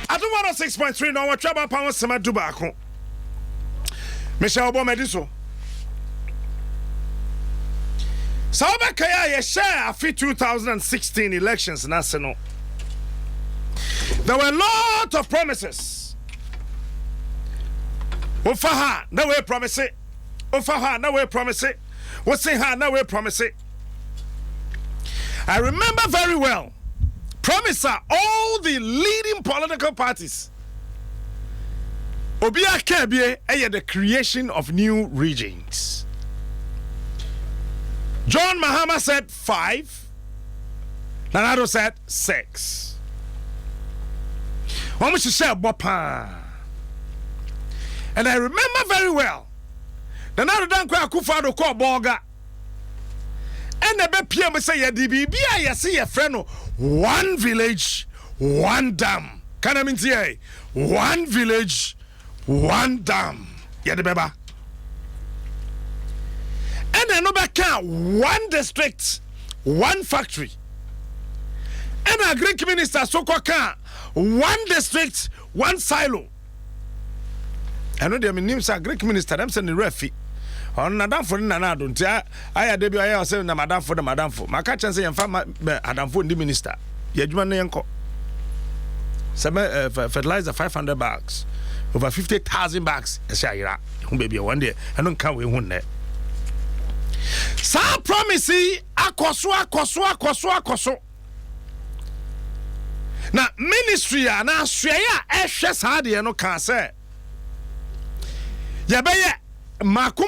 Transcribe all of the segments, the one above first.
Adom 106.3 no what trouble power sema dubako. Michelle Bomediso. Saoba kaya ye share afi 2016 elections national. There were a lot of promises. Ofaha, no way promise it. Ofaha, no way promise it. Wasiha, no way promise it. I remember very well. Promise all the leading political parties. Obia Kebie the creation of new regions. John Mahama said 5. Nanado said 6. One should say Bopa. And I remember very well. Nanado Dankwa Akufo-Addo called Borga. And the PM say ya DBB I see a friend. One village, one dam. Can I mean say one village, one dam. Yeah, the beba. And another can one district, one factory. And a Greek minister so can one district, one silo. I know them names are Greek minister. I'm saying the refi. On Madame for Nana don't I had debi I say na Madame for the Madame for. My catch and say Madame for the minister. Yejuma yanko. Fertilizer 500 bags. Over 50,000 bags. Say baby one day. I don't count we won there. Sa promise akoso. Na ministry na swaya ehwe sa de no kan say. Yabeye Maku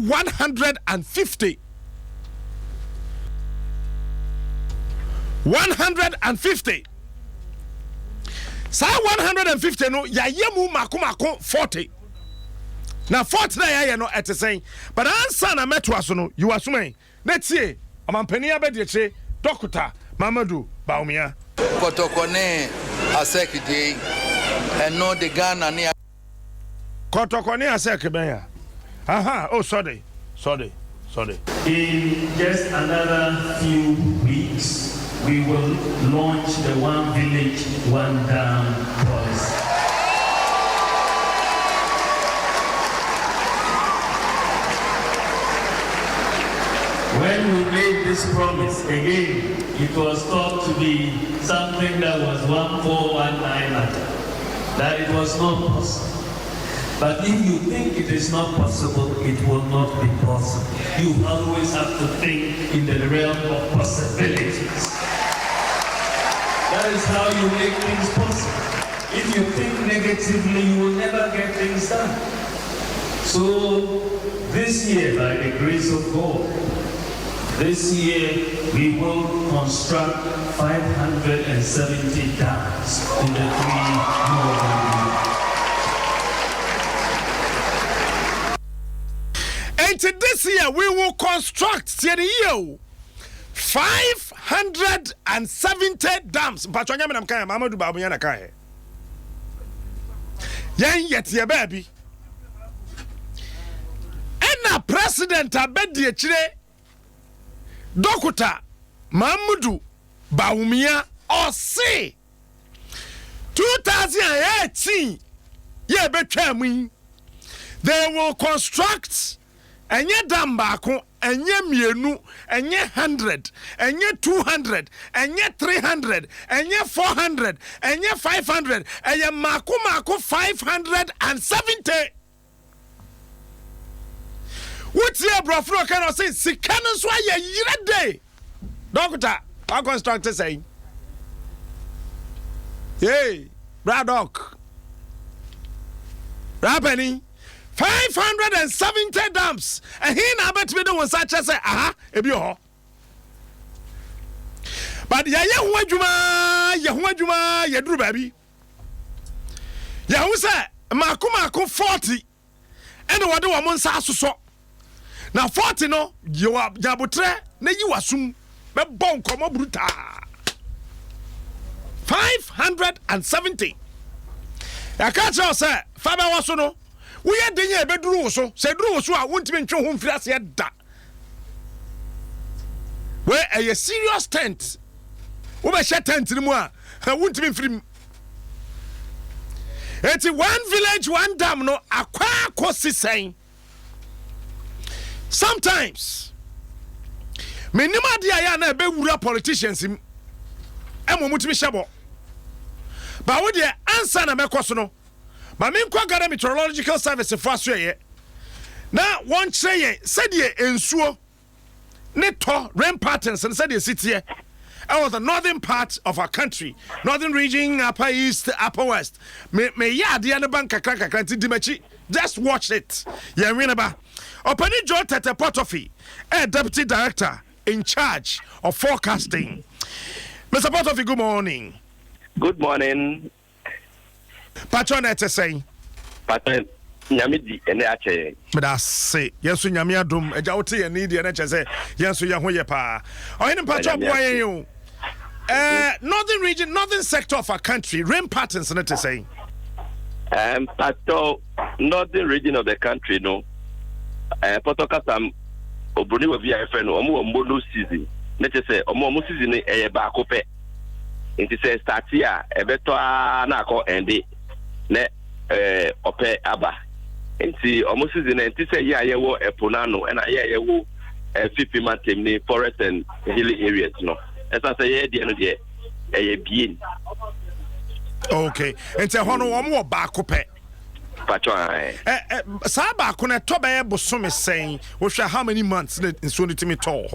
150. 150. Sa 150 no ya yemu maku 40. Na 40 na ya no ete saying. But answer na meto aso no you assume. Let's see. Amampani abedieche Dr. Mamadou Bawumia. Kotokone asekide eno de Ghana ni Kotokone asekebe. Aha, oh sorry. In just another few weeks, we will launch the one village, one dam policy. When we made this promise, again, it was thought to be something that was 1419 matter, that it was not possible. But if you think it is not possible, it will not be possible. You always have to think in the realm of possibilities. That is how you make things possible. If you think negatively, you will never get things done. So this year, by the grace of God, this year we will construct 570 dams in the 3 northern regions. This year we will construct 570 dams. Mpachonya me nam kan Mamadou Bawumia na kan. Yan yetie baby. Ena president abedi echire Dr. Mamadou Bawumia ose 2018 ye betwa mu. They will construct enye dam baako enye mienu enye 100 enye 200 enye 300 enye 400 enye 500 enye mako 570. What's your brofro can I say sikano so aye yire day doctor our constructor say hey Braddock Rabani 570 dams. And he na bet me do one such as say, aha, ebi ho. But ya hu adwuma, ya duru baby. Ya hu say, mako 40. And what do one sa so. Now 40 no, you are jabutre, na you assume, be bon komo bruta. 570. Ya catch you say, Fabɛwɔso no. We are doing a bedroom so, said Russo, I won't even show him for us yet. where a serious tent. Ube share tent ni mwa. Won't be free. It's one village, one dam. No, akwa kosi saying. Sometimes, minima dia ya na be wura politicians im. Emo mutimi shabo. But with the answer na mekoso no. Ma me nkwa gara meteorological service for aso ye. Na one say said ye ensuo ne to rain patterns and said ye city here. I was the northern part of our country, northern region, upper east, upper west. Me ya the other bank kakra dimechi. Just watch it. Yeah, remember. Openi Joe Tete Potofi, a deputy director in charge of forecasting. Mr. Potofi, good morning. Good morning. Patron say. Patron, Nyamidi and Ache. But I say, yes, Nyamia Dum, a Jauti and Idi and Eche, yes, Yahoyapa. Or in Patron, why are you? Northern region, northern sector of our country, rain patterns, let us say. Patron, northern region of the country, no. Potokasam, Obruni will be a friend, Omo season. Let us say, Omo season, a bacope. It says, start here, a better nako and ne ope aba. And see, almost season, and this year, I will a Ponano, and I will a 50 month in forest and hilly areas, no. As I say, the end of the year, a being. Okay, and say, Hono, one more bacope. Saba kuna toba bosom is saying, we shall how many months in soon to me tall?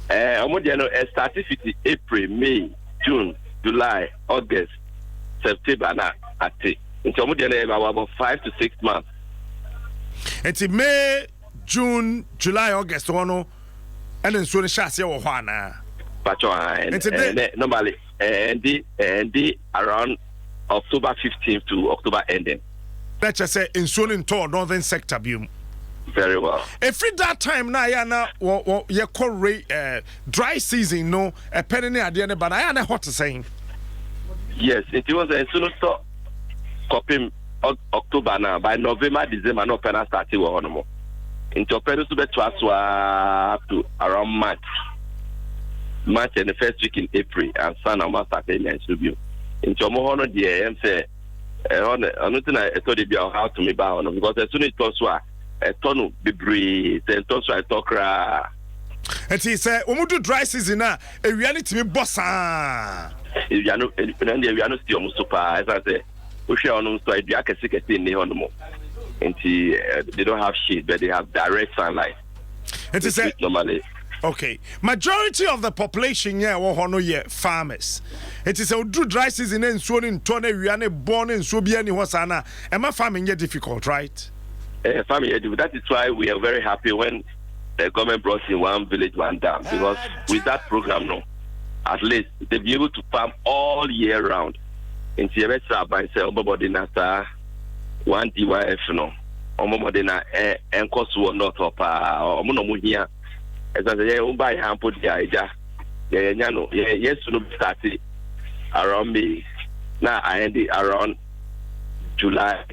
Started April, May, June, July, August, September, na ati. Into about 5 to 6 months. It's May, June, July, August, one, and then soon chassis or Juana. Normally, and the around October 15th to October ending. Let's just say in Sonin to northern sector boom. Very well. If that time na ya na ye call dry season no a penny at the end but I na hot saying. Yes, it was a soon stop copying October now by November, December no penna starting with honomo. Into penna to around March. March and the first week in April and sun and start in review. Into Mohono the say on nothing I thought it be how to me bound because as soon as it was a ton be breeze and ton so I talk and he said when we do dry season now a reality me bossa if you are not still super as I say we share on so I do I can see it in the honmo and they don't have shade but they have direct sunlight and he said normally. Okay, majority of the population here are farmers. It is a do dry season and so in Tony we are born in so be any wasana. Am I farming yet difficult, right? Farming, that is why we are very happy when the government brought in one village, one dam. Because with that program, no, at least they'll be able to farm all year round. In Sierra by somebody nasa one DYF no, or na and cost not up or monomuhia. As I say, buy and put the idea. Yes, to start around May. Now I end it around July,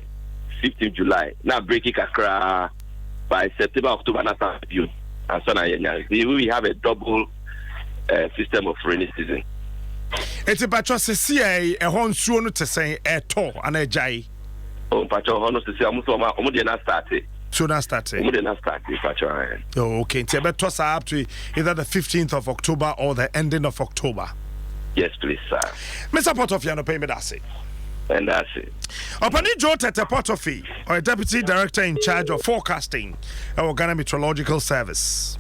15th July. Now break it by September, October, not June. And so now we have a double system of rainy season. It's a patch of CIA, a horn soon to say a tour and a jay. Oh, patch of honors to say, almost not started. So now starting. Oh, okay. So better toss up to either the 15th of October or the ending of October. Yes, please, sir. Mr. Potofi, pay me that's it. And that's it. Opani Joe Tete Potofi, or a deputy director in charge of forecasting our Ghana Meteorological Service.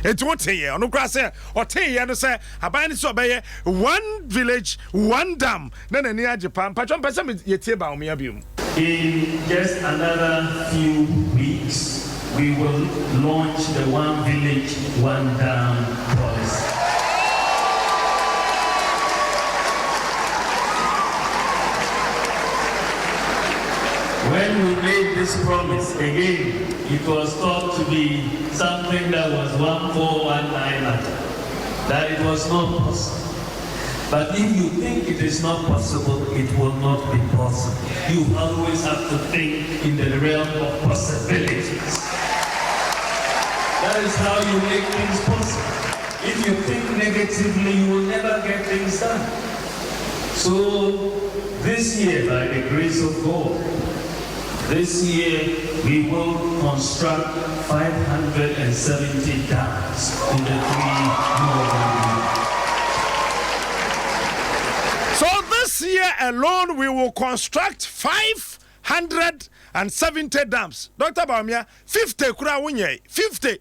It's what here on Ukraine or Tay and say, I buy this obey one village, one dam, then a near Japan. Patron Pesam Yetiba Miabium. In just another few weeks, we will launch the one village, one dam policy. When we made this promise, again, it was thought to be something that was 1419 matter, that it was not possible. But if you think it is not possible, it will not be possible. You always have to think in the realm of possibilities. That is how you make things possible. if you think negatively, you will never get things done. So this year, by the grace of God, this year we will construct 570 dams in the 3 northern. So this year alone, we will construct 570 dams. Dr. Baumia, 50 kura wunye, 50.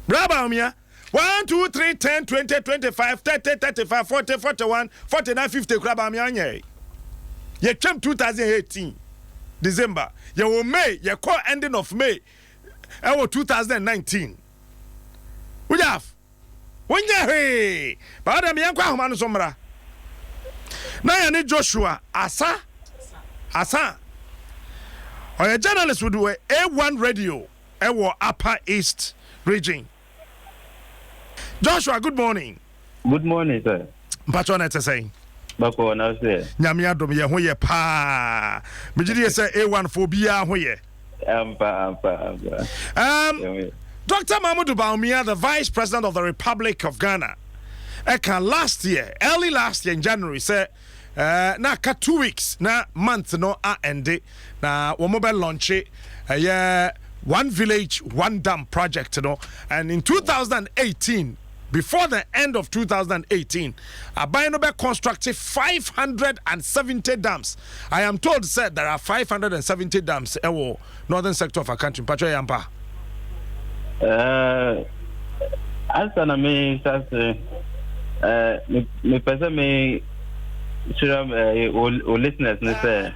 Bra Baumia, 1, 2, 3, 10, 20, 25, 30, 35, 40, 41, 49, 50 kura Baumia nye. Ye came 2018 December. Ye will May, ye call ending of May. 2019. We have. Hey, but I'm young Quaman Somra. Now, Joshua, Asa, or a journalist would do A1 radio, Upper East region. Joshua, good morning. Good morning, sir. Patron, say. Bako na say. Nyame adom ye ho ye pa. Megidi say A1 for bia ho ye. Ampa. Dr. Mahmoud Baumia, the Vice President of the Republic of Ghana, early last year in January, said, na ka 2 weeks, na month no a ende, na mobile launch one village, one dam project, and in 2018, before the end of 2018, Abayanobe constructed 570 dams. I am told, said there are 570 dams in the northern sector of our country. Pacho Yampa. As an me person me sure listeners say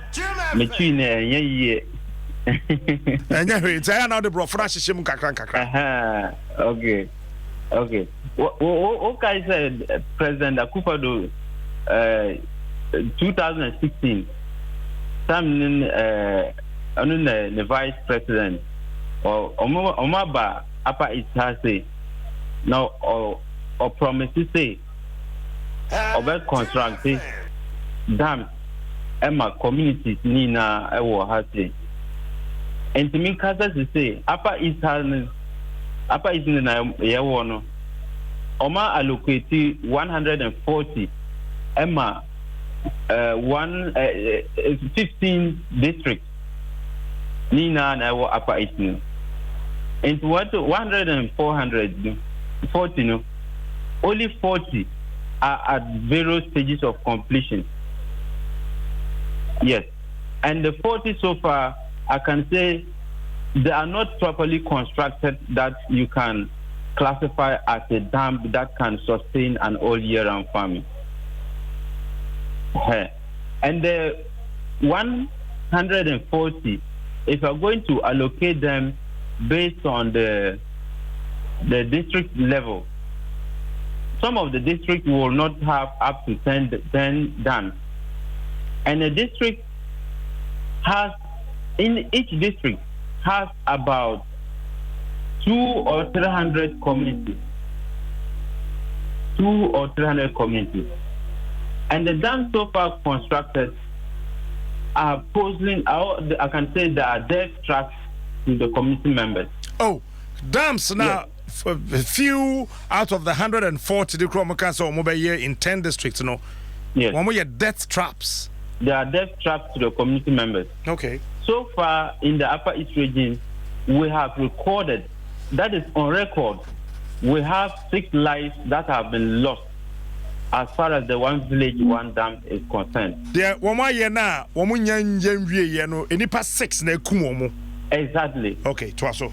me tune ye it's now the bro fresh shim kakran. Okay. What guy said President Akufo-Addo 2016 some the vice president or Omaba Upper East say now or promise to say about constructing dams Emma communities Nina Ewo Hati. And to me, Kasa to say Upper East in the Oma allocate 140 Emma 15 districts Nina Ewo Upper East. And what 100 and 440 no, only 40 are at various stages of completion. Yes, and the 40 so far, I can say they are not properly constructed that you can classify as a dam that can sustain an all-year-round farming. And the 140, if you're going to allocate them based on the district level, some of the districts will not have up to 10 dams. And the district has, in each district, has about 200 or 300 communities. And the dams so far constructed are posing, I can say there are death traps to the community members. Oh, dams now, yes. A few out of the 140 the Chromacas or mobile year in 10 districts, Yes. One more death traps. There are death traps to the community members. Okay. So far in the Upper East region, we have recorded, that is on record, we have 6 lives that have been lost as far as the one village, one dam is concerned. There, one more year now, one more year, any past 6 na kumomo. Exactly. Okay, Dwaso.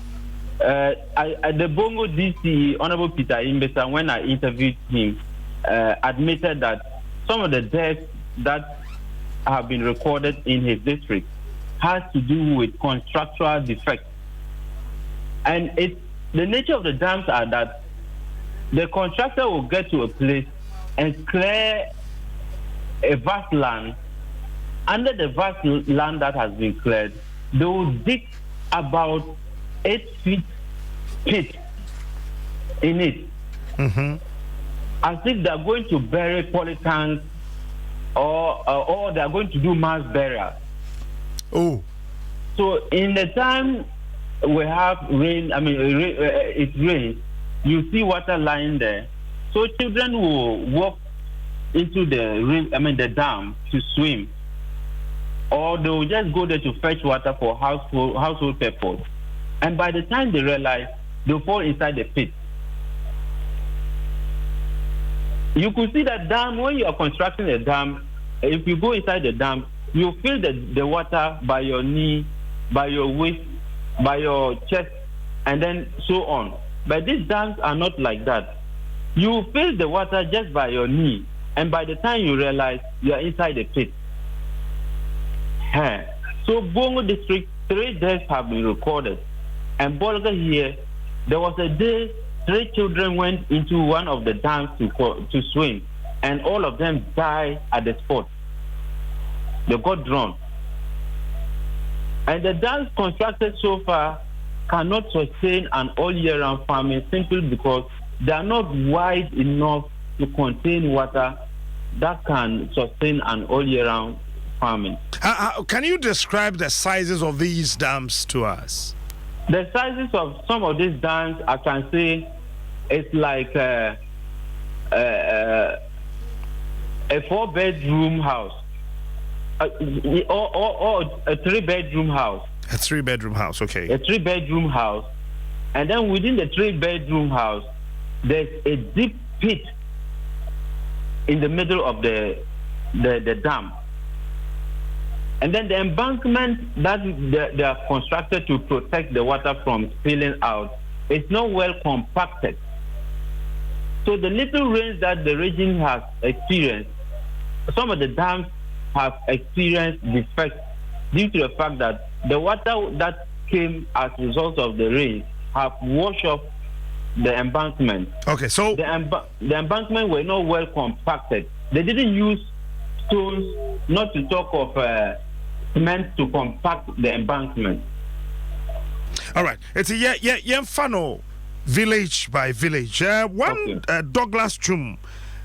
The Bongo DC, Honorable Peter Imbesa, when I interviewed him, admitted that some of the deaths that have been recorded in his district has to do with constructural defects. And the nature of the dams are that the contractor will get to a place and clear a vast land. Under the vast land that has been cleared, they will dig about 8 feet pit in it. Mm-hmm. As if they are going to bury polytanks or they are going to do mass burial. Oh. So in the time we have rain, it rains, you see water lying there. So children will walk into the dam to swim, or they will just go there to fetch water for household purpose. And by the time they realize, they'll fall inside the pit. You could see that dam, when you are constructing a dam, if you go inside the dam, you feel the water by your knee, by your waist, by your chest, and then so on. But these dams are not like that. You feel the water just by your knee, and by the time you realize, you are inside the pit. So Bongo district, 3 deaths have been recorded. And Bolga here, there was a day 3 children went into one of the dams to swim, and all of them died at the spot. They got drowned. And the dams constructed so far cannot sustain an all-year-round farming simply because they are not wide enough to contain water that can sustain an all-year-round farming. Can you describe the sizes of these dams to us? The sizes of some of these dams, I can say, it's like a 4-bedroom house, or a 3-bedroom house. A 3-bedroom house, okay. A 3-bedroom house, and then within the 3-bedroom house, there's a deep pit in the middle of the dam. And then the embankment that they are constructed to protect the water from spilling out is not well compacted. So the little rains that the region has experienced, some of the dams have experienced defects due to the fact that the water that came as a result of the rain have washed off the embankment. Okay, so the embankment were not well compacted. They didn't use stones, not to talk of cement, to compact the embankment. All right, it's a Yemfano village by village. Douglas Chum,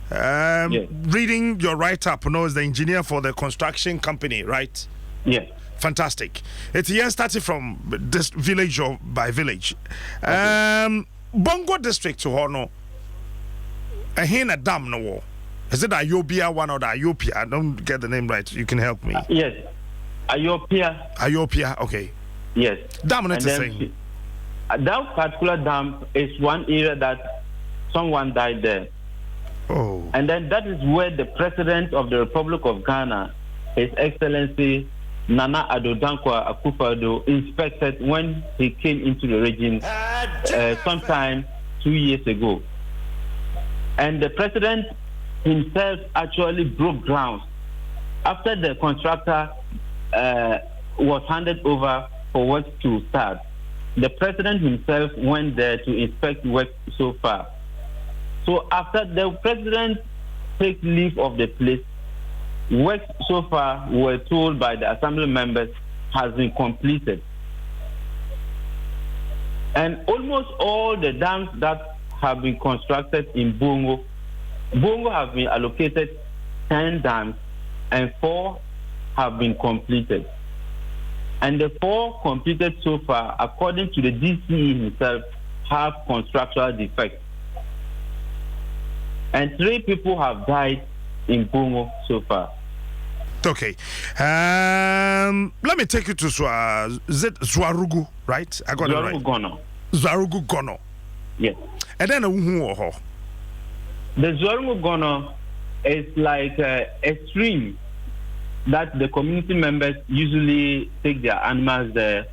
yes. Reading your write-up, is the engineer for the construction company, right? Yes. Fantastic. It's starting from this village by village. Okay. Bongo district to Hono. A hen a dam no war. Is it Ayopia one or the Ayopia? I don't get the name right. You can help me. Yes. Ayopia, okay. Yes. Dam not the same. That particular dam is one area that someone died there. Oh. And then that is where the President of the Republic of Ghana, His Excellency Nana Addo Dankwa Akufo-Addo, inspected when he came into the region sometime 2 years ago. And the President himself actually broke ground after the contractor was handed over for work to start. The President himself went there to inspect work so far. So after the President takes leave of the place, work so far, we're told by the Assembly members, has been completed. And almost all the dams that have been constructed in Bongo have been allocated 10 dams, and 4 have been completed. And the 4 completed so far, according to the DCE himself, have constructural defects. And 3 people have died in Bongo so far. Okay. Let me take you to Zwarugu, right? I got it right. Gono. Zwarugu Gono. Yes. And then the Zwarugu Gono is like a stream that the community members usually take their animals there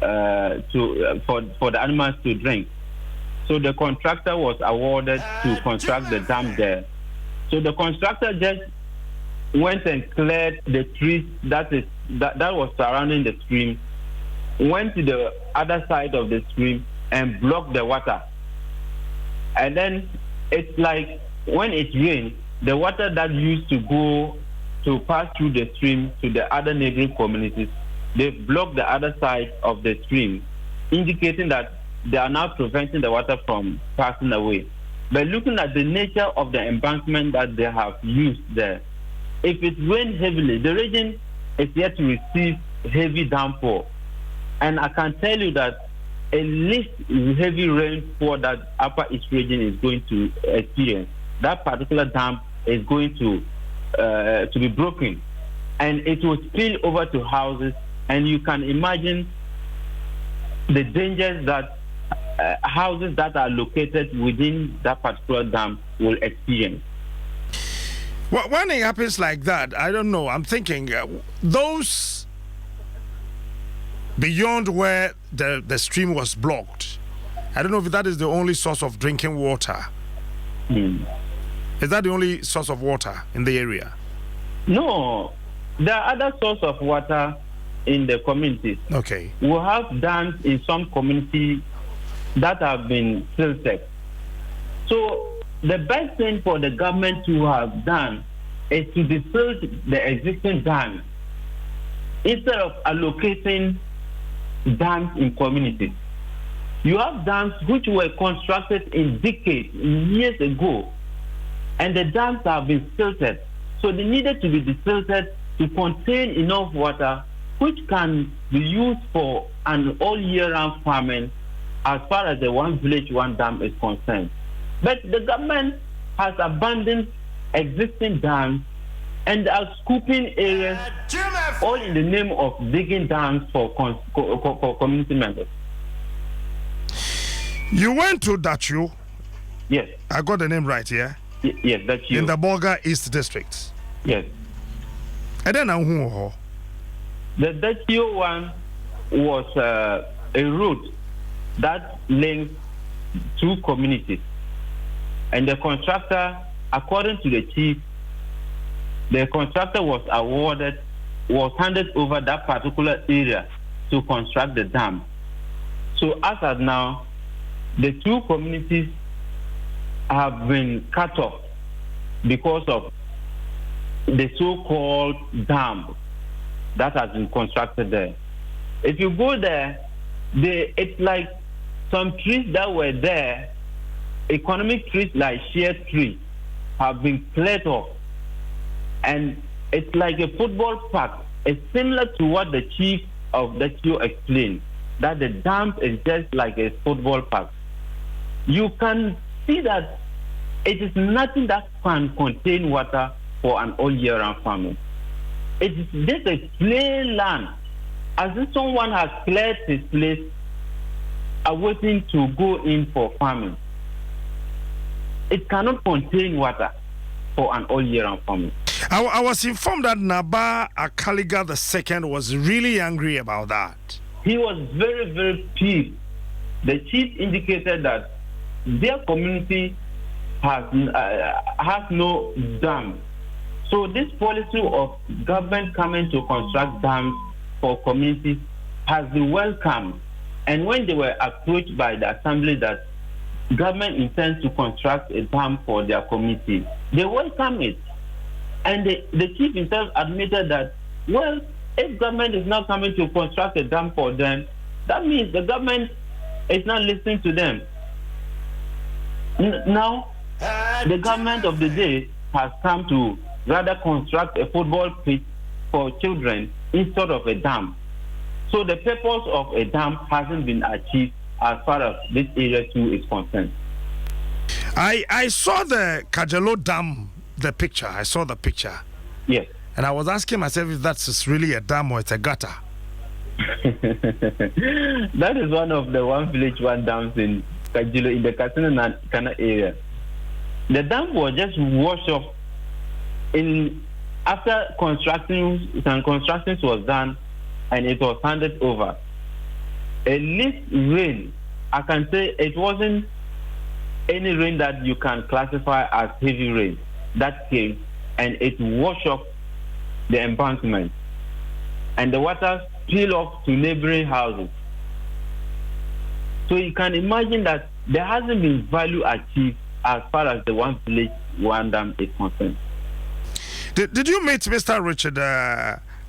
for the animals to drink. So the contractor was awarded to construct the dam there. So the contractor just went and cleared the trees that was surrounding the stream, went to the other side of the stream and blocked the water. And then it's like when it rains, the water that used to go to pass through the stream to the other neighboring communities, they blocked the other side of the stream, indicating that they are now preventing the water from passing away. But looking at the nature of the embankment that they have used there, if it rains heavily, the region is yet to receive heavy downpour. And I can tell you that a least heavy rainfall that Upper East region is going to experience, that particular dam is going to be broken, and it will spill over to houses, and you can imagine the dangers that houses that are located within that particular dam will experience. Well, when it happens like that, I don't know. I'm thinking those beyond where the stream was blocked. I don't know if that is the only source of drinking water. Is that the only source of water in the area? No, there are other sources of water in the communities. Okay. We have dams in some communities that have been silted. So the best thing for the government to have done is to defill the existing dams instead of allocating dams in communities. You have dams which were constructed in decades, years ago, and the dams have been silted. So they needed to be desilted to contain enough water which can be used for an all-year-round farming as far as the one village, one dam is concerned. But the government has abandoned existing dams and are scooping areas all in the name of digging dams for community members. You went to Dwaso. Yes. I got the name right here. Yes, Dwaso. In the Bolga East District. Yes. And then who? The Dwaso one was a route that links two communities. And the contractor, according to the chief, the contractor was handed over that particular area to construct the dam. So as of now, the two communities have been cut off because of the so-called dam that has been constructed there. If you go there, it's like some trees that were there, economic trees like shea trees, have been cleared off. And it's like a football park. It's similar to what the chief of the Dwaso explained, that the dam is just like a football park. You can see that it is nothing that can contain water for an all-year-round farming. It is just a plain land, as if someone has cleared his place, awaiting to go in for farming. It cannot contain water for an all-year-round farming. I was informed that Naba Akaliga II was really angry about that. He was very, very pissed. The chief indicated that their community has no dam. So this policy of government coming to construct dams for communities has been welcomed. And when they were approached by the assembly that government intends to construct a dam for their community, they welcome it. And the chief himself admitted that, well, if government is not coming to construct a dam for them, that means the government is not listening to them. Now, the government of the day has come to rather construct a football pitch for children instead of a dam. So the purpose of a dam hasn't been achieved as far as this area too is concerned. I saw the Kajalo Dam, the picture. I saw the picture. Yes. And I was asking myself if that's really a dam or it's a gutter. That is one of the one village, one dams in Kajilo, in the Katsina Kana area. The dam was just washed off after construction was done and it was handed over. At least rain, I can say it wasn't any rain that you can classify as heavy rain that came and it washed off the embankment and the water spilled off to neighboring houses. So you can imagine that there hasn't been value achieved as far as the one village, one dam is concerned. Did you meet Mr. Richard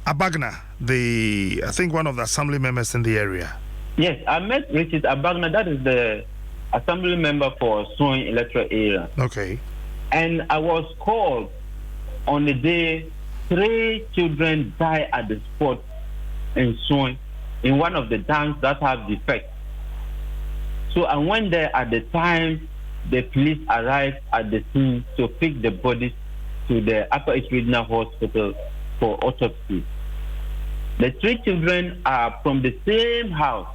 Abagna, I think one of the assembly members in the area? Yes, I met Richard Abagna. That is the assembly member for Soin electoral area. Okay. And I was called on the day 3 children died at the spot in Soin, in one of the dams that have defects. So I went there at the time the police arrived at the scene to pick the bodies to the Upper East Regional Hospital for autopsy. The 3 children are from the same house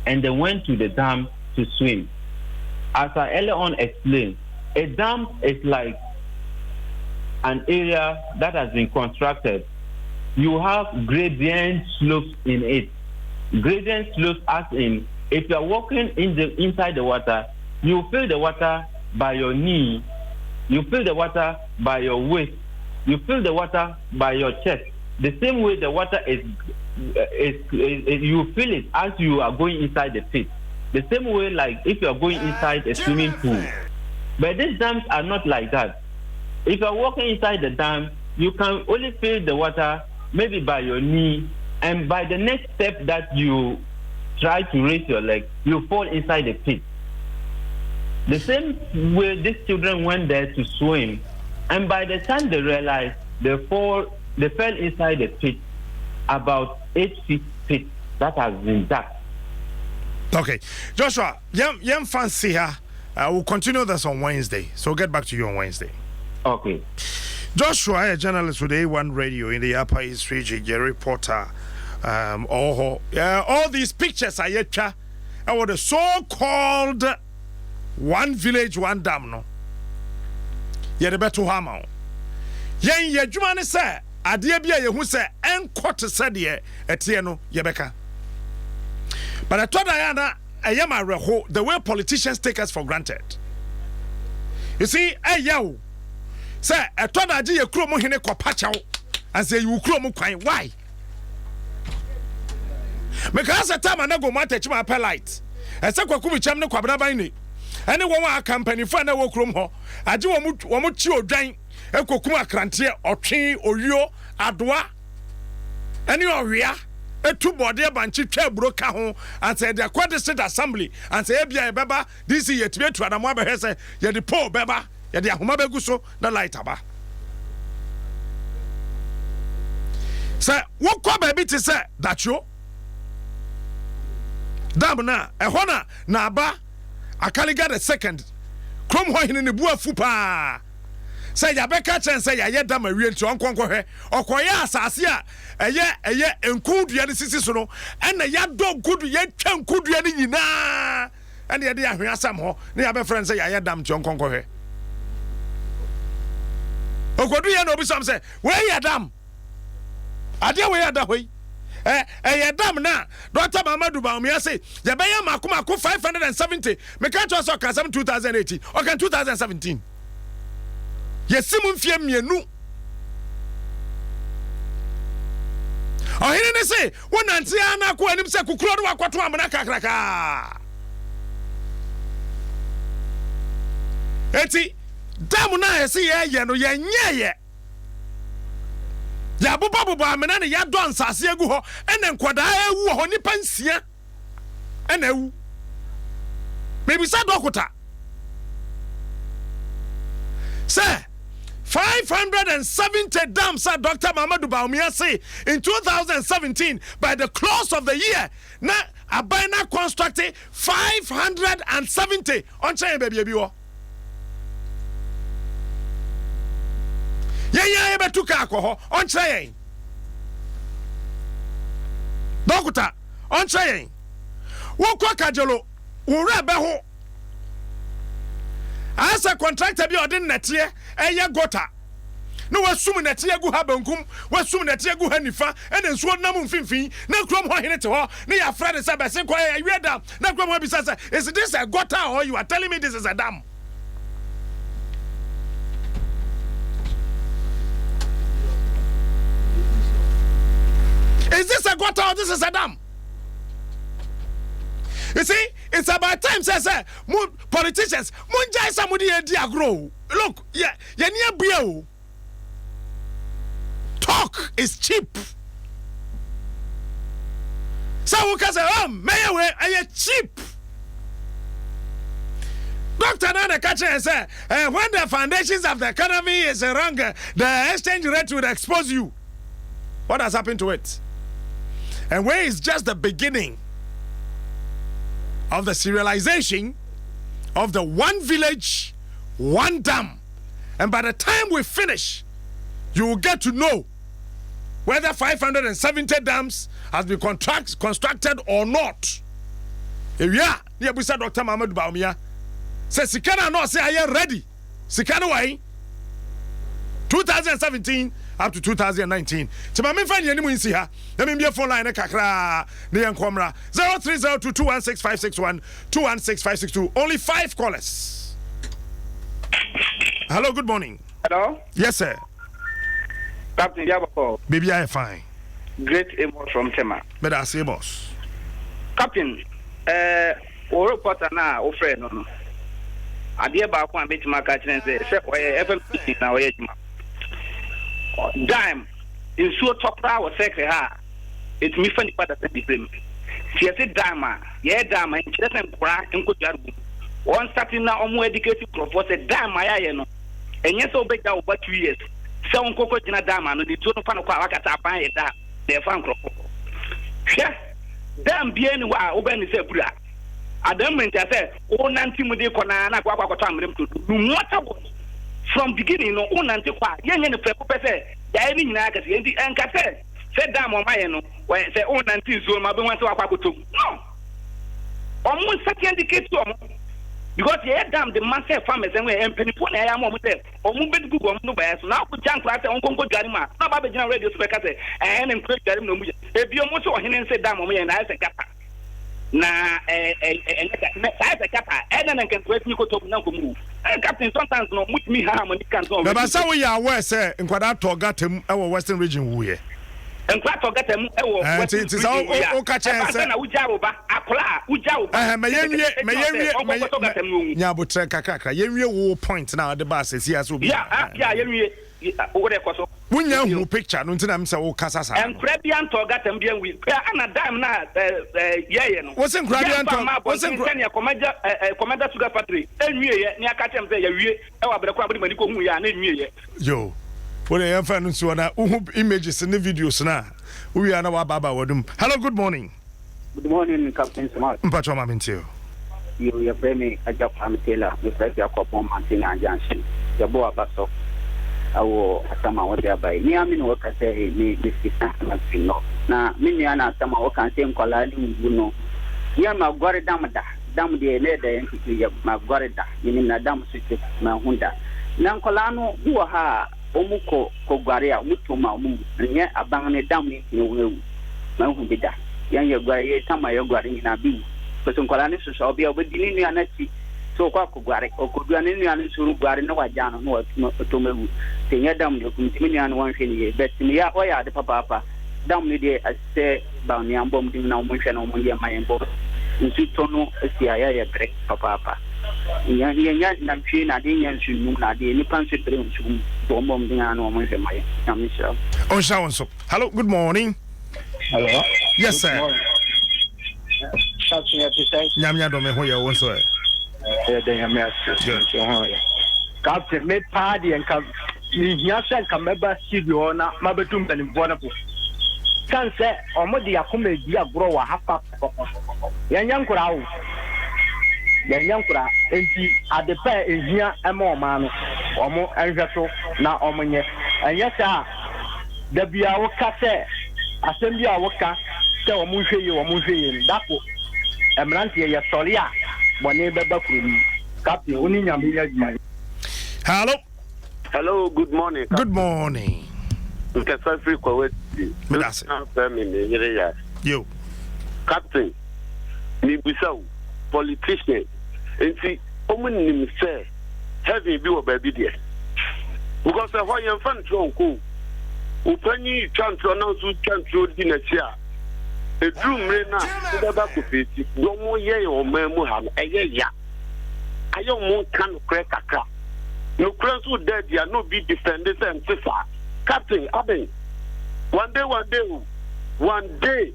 and they went to the dam to swim. As I earlier on explained, a dam is like an area that has been constructed. You have gradient slopes in it. Gradient slopes as in, if you are walking inside the water, you feel the water by your knee, you feel the water by your waist, you feel the water by your chest. The same way the water is you feel it as you are going inside the pit. The same way like if you are going inside a swimming pool. But these dams are not like that. If you are walking inside the dam, you can only feel the water maybe by your knee, and by the next step that you try to raise your leg, you fall inside the pit. The same way these children went there to swim, and by the time they realized they fell inside the pit, about 8 feet pit that has been dug. Okay, Joshua, young fancy here. We'll continue this on Wednesday, so we'll get back to you on Wednesday. Okay. Joshua, a journalist with A1 Radio in the Upper East Region, a reporter. All these pictures are yet what the so-called one village, one dam. No, yet the better hammer. Yen ye jumane say, adia bia ye hu say enkote said ye etieno yebeka. But I thought I am a reho the way politicians take us for granted. You see, yo. Say, I thought I did a chromo hine kwapachow and say you chromo quine. Why? Because the time I go match my light. I said, Kwaku Chamno Quabrabine. Anyone a company for no chrome ho. I do one chill drain, a Kokuma crantier or tree or yo, Adwa. Any area, a 2-body banchi chair broke home and said the Quarter State Assembly and say, Ebia Baba, this is yet to Adamaba has a the poor Baba. Ya dia homa beguso na light aba say wo kwa baby ti say dacho dam na ehona na aba akaliga the second krom ho hene ne bu afu pa say ya beka chen say ya ye dam awie nti onkonko hwe okoye asase a eye enkudua ne sisi so no ena ya do nkudu ye twa nkudua ne nyina ene ye de ahwe asam ho ne ya be friend say ya ye dam nti onkonko hwe Okodu ya no bi some say where ya dam ade we ya da hoi ya dam na Dr. Mamadu Bawumia say ya be ya makomako 570 me ka to so ka 2018 or can 2017 yesimu mfie mienu ohine ne say wonanti ana ko anim say kukuro no akwato amana kakraka eti dam na ese ye no ye nyeye ya bobo amena ne ya do ansase agu ho ene nkoda ewu ho nipa nsia ene ewu maybe sa dokota say 570 dams said Dr. Mamadu Bawumia say in 2017 by the close of the year na abina constructed 570 on chain baby ebiwo yeah, betuka alcohol on train. Doctor, on train. Wokwa kajolo, ura beho. As a contractor be ordin netie, eye gota. No wasum netie gu habankum, wasum netie gu hanifa, and then sword namu mfimfin, na krom ho hene te ho, na ya friend say be se kwa ya dam, na krom ho bi say is this a gota or you are telling me this is a dam? Is this a gutter or this is a dam? You see, it's about time, says politicians. Munjai somebody a grow. Look, yeah, near bio. Talk is cheap. So we can say, oh, mayor, are you cheap? Dr. Nana Kacha and say, when the foundations of the economy is wrong, the exchange rate will expose you. What has happened to it? And where is just the beginning of the serialization of the one village, one dam. And by the time we finish, you will get to know whether 570 dams has been constructed or not. Yeah, Dr. Mahmoud Baumia says Sikana no say I am ready. Sikana why? 2017 up to 2019. Timami fan yeni mu insi ha. Let me be a phone line kakra ne yankomra 0302216561 216562. Only 5 callers. Hello, good morning. Hello? Yes, sir. Captain Yabako. Baby, I am fine. Great Amos from Tema. But I say, boss. Captain, o reporter na o friend no. Ade ba ko an betima ka kire say FM na o yejuma. Dime in so top ra o secret ha. It me fan part that the problem. Si ese dime ye dime in kire sem kura nko jaru. One starting na omo educated propose dime ya ye no. Enye so be ja over 2 years. Se on koko jina dime no di to no fa no kwa wakata ban ye da. The fan crop. Yeah. Damn bien wa obeni se bura. Adom say o nanti mu de kona na kwa to amrem to do. No matter what. From beginning no o nanti kwa yenye ne preko pese ya ni nyina ka se enti enka se damn o maye no say o nanti zo ma be wan se kwa to. No. Omo sati indicate to omo. Because ye damn the master farmers and we empenipo na ya mo say omo be gugu omo no ba so na ko jan class on konko dware ma na ba be gina radio speaker say en nkwe dware no mu ebi omo so ohene say damn omo ye na say kapa na say kapa en na nkan twet ni ko to na ko mu captain sometimes no mut me ha mo ni kan so ba sa we ya aware say nkwada to gatem e wo western region wo ye nkwa to gatem e wo western region o ka chen say na ujawo ba akola ujawo ba me yenwie nya botre kakaka yenwie wo point na the bus say as obi ya yenwie o de koso wunya hu picture no ntina me say wo kasa sa nkra bia nto gatem bia wi ana dam na ye no wo se nkra bia nto wo se nkra ne commander sugar factory enwie ye ne aka tem say ya wie e wa bere kwa bodi mani ko hu ya na enwie ye yo what the fan no so na images in the videos na we are now baba wadum. Hello, good morning. Good morning, Captain Smart. Mpacho mamintio. You me a job I'm Taylor, with your couple mountain and Johnson. Your boy Basso. I will Asama what they are by. Near me, work I say, me, this is nothing. Now, Miniana, some work and same colliding, you know. Yeah, my got it down the leather entity, my got it down, meaning a damn city, my Honda. Nancolano, who are Omuko, Kogaria, Mutuma, and yet a bang down in your Mahubida. Young Yagari, some of your guarding in a bee. But some colonists shall be over the Nati, so Kokogari, or Koguanian Suruguari, no Ajano, no Tomu, saying Adam, you continue on 1 penny, but in the Oya, the Papa, down the day, I say, Bounty and bombing now, motion on my emboss. In Sutono, a CIA break, Papa. Yan Namchin, I didn't shoot the Nippon Supreme bombing and almost my Michelle. Oh, so. Hello, good morning. Hello? Yes, sir. Nyamya do me ho ye won so Captain made party and come Yasan Kameba studio na mabetum and wonderful. Can say Omodi Akume dia grow a half up. Yan Kurao. Yan Kura, enti at the pair in here and more man or more anjato na omonye. And yes, sir, the Biawoka say, Assembly Awoka, so a movie or movie in Dapo. Emrantia Soria, one neighbor Bakuri, Captain Union. Hello. Hello, good morning. Good morning. You. Captain, Nibusau, politician, and see, Omen say, having be a baby dear. Because a Hawaiian fan tronco, Upani can't pronounce who can't throw dinner chair. A dream rena, the back of it, no more yea or memoham, a ya. I don't want can crack a crap. No crowns would dead, ya no be defenders and FIFA. Captain, Aben, one day,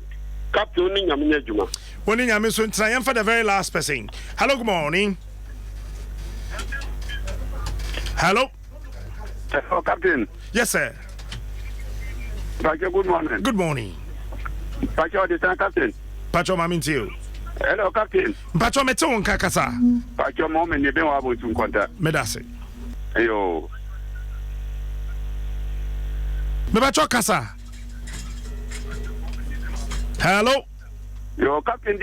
Captain Yaminajuma. When in Yamin Trayan for the very last person. Hello, good morning. Hello. Hello, Captain. Yes, sir. Good morning. Good morning. Pacho, the Captain. Pacho Mamintio. Hello, Captain. Mpacho mete won kakasa. Pacho mo me ne be wa bo tun konta. Medase. Ayo. Me bacho kasa. Hello. Yo, Captain.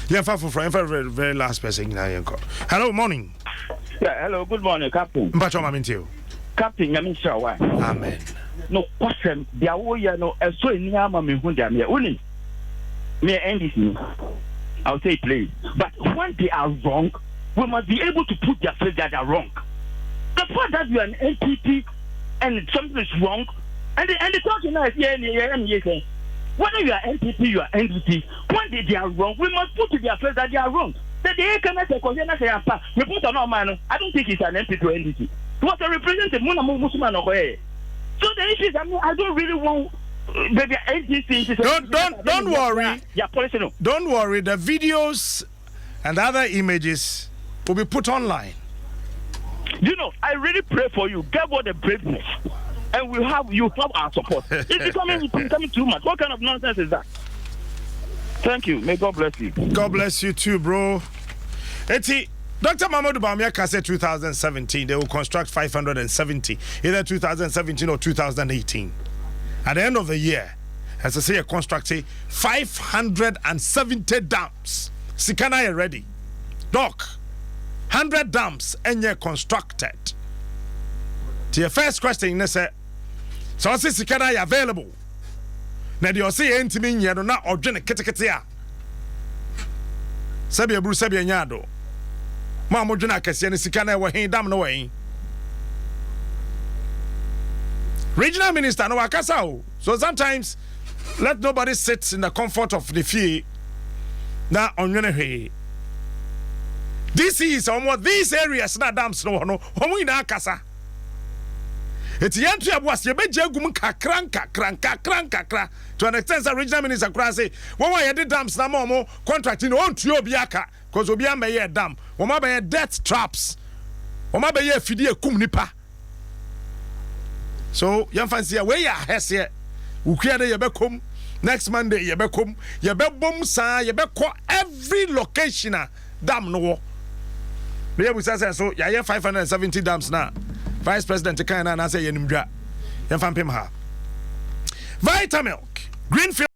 Yeah, very, very last person in Ayanko. Hello, morning. Yeah, hello, good morning, Captain. Mpacho mamintio. Captain, I'm sure why. Amen. No question. There are no so in Yama me hunda me only. Me NDC. I'll say please. But when they are wrong, we must be able to put their face that they are wrong. The fact that you are an NPP and something is wrong, and the talking now is yeah. Whether you are NPP, you are NDC, when they are wrong, we must put to their face that they are wrong. That they can say, we put on our man. I don't think it's an NPP or NDC. It was a representative, so the issue is, I don't really want maybe NDC. Don't worry. Yeah, policy no. Don't worry. The videos and other images will be put online. You know, I really pray for you. Get what the braveness, and you have our support. It's becoming too much. What kind of nonsense is that? Thank you. May God bless you. God bless you too, bro. Eti. Dr. Mamadou Bawumia said 2017 they will construct 570, either 2017 or 2018. At the end of the year, as I say, constructing 570 dams. Sikana ready. Doc, 100 dams and you're constructed. To your first question, you say, so I say Sikana available. Now you say intimate you not or drink kitikitia. Sabia Bruce Sabia Nyado. Mama Juna Cassian Sikana were he damn no way. Regional Minister no Akasao. So sometimes let nobody sit in the comfort of the fee. Now on your way. This is almost these areas na dams no homo in Akasa. It's the entry of was your bedjagum kakra to an extent that regional minister cry say, "What were the dams na momo contracting on to your biaka? Because Obian may a dam, or my death traps, or my bay fiddy a kum nipa." So, young fancy away ya has here. Ukia de Yabekum, next Monday Yabekum, Yabebum sa, Yabeko every location dam no. There we say so, ya 570 dams now. Vice President Kana and I say Yenimdra. Yan fan pim ha. Vitamilk. Greenfield.